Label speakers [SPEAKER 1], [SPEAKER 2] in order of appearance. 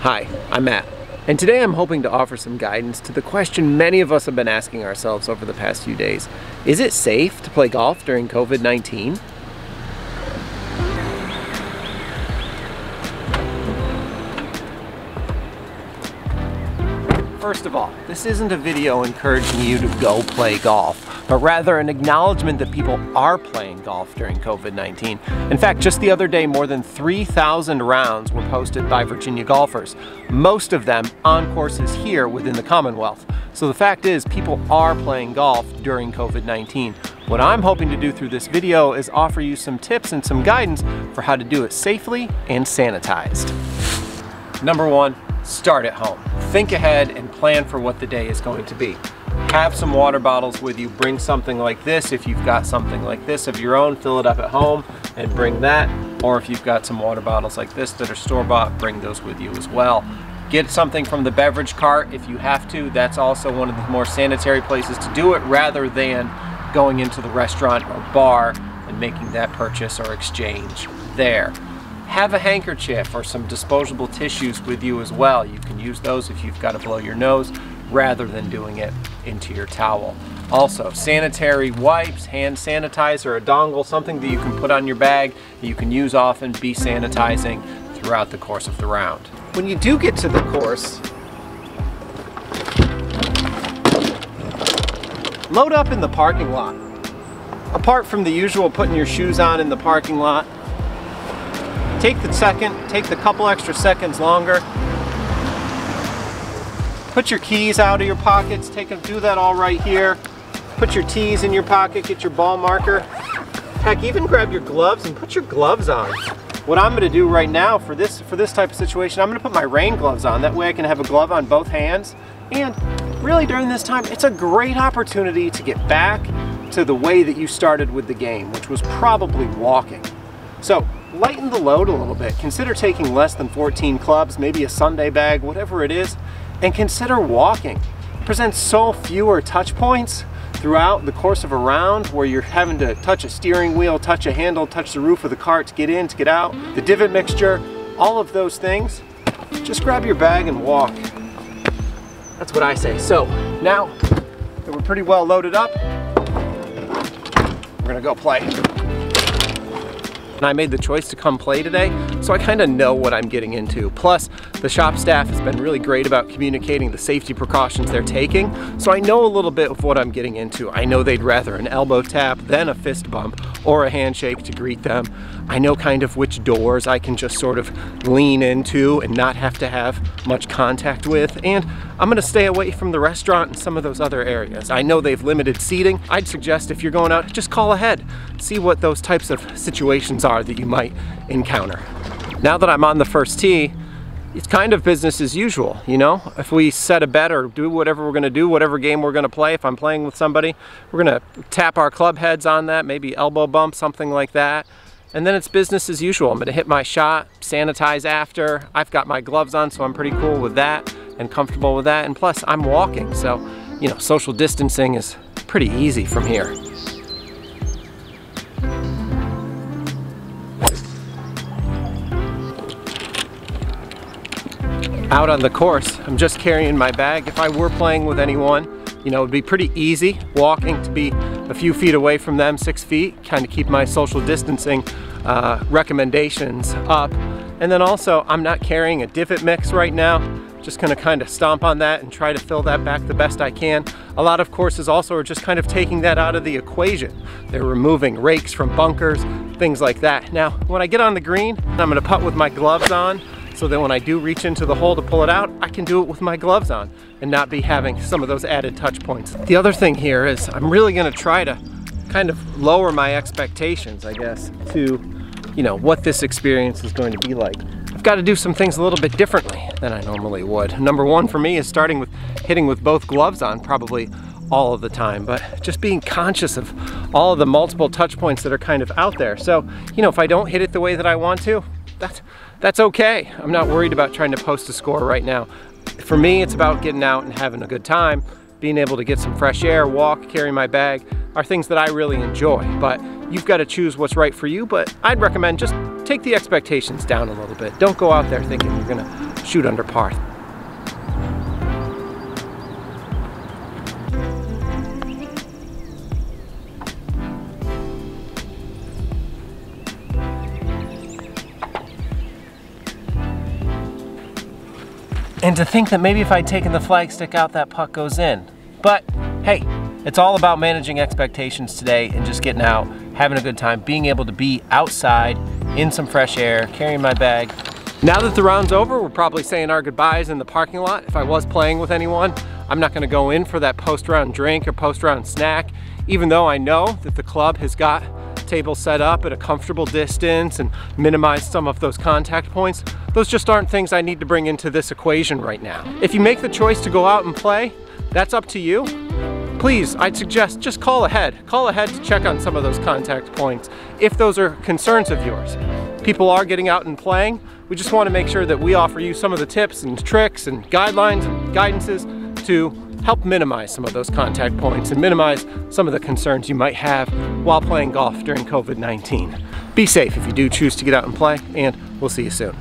[SPEAKER 1] Hi, I'm Matt, and today I'm hoping to offer some guidance to the question many of us have been asking ourselves over the past few days. Is it safe to play golf during COVID-19? First of all, this isn't a video encouraging you to go play golf, but rather an acknowledgement that people are playing golf during COVID-19. In fact, just the other day, more than 3,000 rounds were posted by Virginia golfers, most of them on courses here within the Commonwealth. So the fact is, people are playing golf during COVID-19. What I'm hoping to do through this video is offer you some tips and some guidance for how to do it safely and sanitized. Number one, start at home. Think ahead and plan for what the day is going to be. Have some water bottles with you. Bring something like this. If you've got something like this of your own, fill it up at home and bring that. Or if you've got some water bottles like this that are store-bought, bring those with you as well. Get something from the beverage cart if you have to. That's also one of the more sanitary places to do it rather than going into the restaurant or bar and making that purchase or exchange there. Have a handkerchief or some disposable tissues with you as well. You can use those if you've got to blow your nose rather than doing it into your towel. Also, sanitary wipes, hand sanitizer, a dongle, something that you can put on your bag that you can use often, be sanitizing throughout the course of the round. When you do get to the course, load up in the parking lot. Apart from the usual putting your shoes on in the parking lot, take the couple extra seconds longer. Put your keys out of your pockets, do that all right here. Put your tees in your pocket, get your ball marker. Heck, even grab your gloves and put your gloves on. What I'm gonna do right now for this type of situation, I'm gonna put my rain gloves on. That way I can have a glove on both hands. And really during this time, it's a great opportunity to get back to the way that you started with the game, which was probably walking. So, lighten the load a little bit. Consider taking less than 14 clubs, maybe a Sunday bag, whatever it is, and consider walking. It presents so fewer touch points throughout the course of a round where you're having to touch a steering wheel, touch a handle, touch the roof of the cart to get in, to get out, the divot mixture, all of those things. Just grab your bag and walk. That's what I say. So now that we're pretty well loaded up, we're gonna go play. And I made the choice to come play today, so I kind of know what I'm getting into. Plus, the shop staff has been really great about communicating the safety precautions they're taking, so I know a little bit of what I'm getting into. I know they'd rather an elbow tap than a fist bump or a handshake to greet them. I know kind of which doors I can just sort of lean into and not have to have much contact with, and I'm gonna stay away from the restaurant and some of those other areas. I know they've limited seating. I'd suggest if you're going out, just call ahead. See what those types of situations are that you might encounter. Now that I'm on the first tee, it's kind of business as usual, you know? If we set a bet or do whatever we're gonna do, whatever game we're gonna play, if I'm playing with somebody, we're gonna tap our club heads on that, maybe elbow bump, something like that. And then it's business as usual. I'm gonna hit my shot, sanitize after. I've got my gloves on, so I'm pretty cool with that and comfortable with that. And plus, I'm walking, so, you know, social distancing is pretty easy from here. Out on the course, I'm just carrying my bag. If I were playing with anyone, you know, it'd be pretty easy walking to be a few feet away from them, 6 feet, kind of keep my social distancing recommendations up. And then also, I'm not carrying a divot mix right now. Just gonna kind of stomp on that and try to fill that back the best I can. A lot of courses also are just kind of taking that out of the equation. They're removing rakes from bunkers, things like that. Now, when I get on the green, I'm gonna putt with my gloves on, so that when I do reach into the hole to pull it out, I can do it with my gloves on and not be having some of those added touch points. The other thing here is I'm really gonna try to kind of lower my expectations, I guess, to, you know, what this experience is going to be like. I've got to do some things a little bit differently than I normally would. Number one for me is starting with hitting with both gloves on probably all of the time, but just being conscious of all of the multiple touch points that are kind of out there. So, you know, if I don't hit it the way that I want to, that's okay. I'm not worried about trying to post a score right now. For me, it's about getting out and having a good time. Being able to get some fresh air, walk, carry my bag are things that I really enjoy. But you've got to choose what's right for you. But I'd recommend just take the expectations down a little bit. Don't go out there thinking you're gonna shoot under par. And to think that maybe if I'd taken the flagstick out, that puck goes in. But hey, it's all about managing expectations today and just getting out, having a good time, being able to be outside in some fresh air, carrying my bag. Now that the round's over, we're probably saying our goodbyes in the parking lot. If I was playing with anyone, I'm not gonna go in for that post-round drink or post-round snack, even though I know that the club has got tables set up at a comfortable distance and minimize some of those contact points. Those just aren't things I need to bring into this equation right now. If you make the choice to go out and play, that's up to you. Please, I'd suggest just call ahead. Call ahead to check on some of those contact points if those are concerns of yours. People are getting out and playing. We just want to make sure that we offer you some of the tips and tricks and guidelines and guidances to help minimize some of those contact points and minimize some of the concerns you might have while playing golf during COVID-19. Be safe if you do choose to get out and play, and we'll see you soon.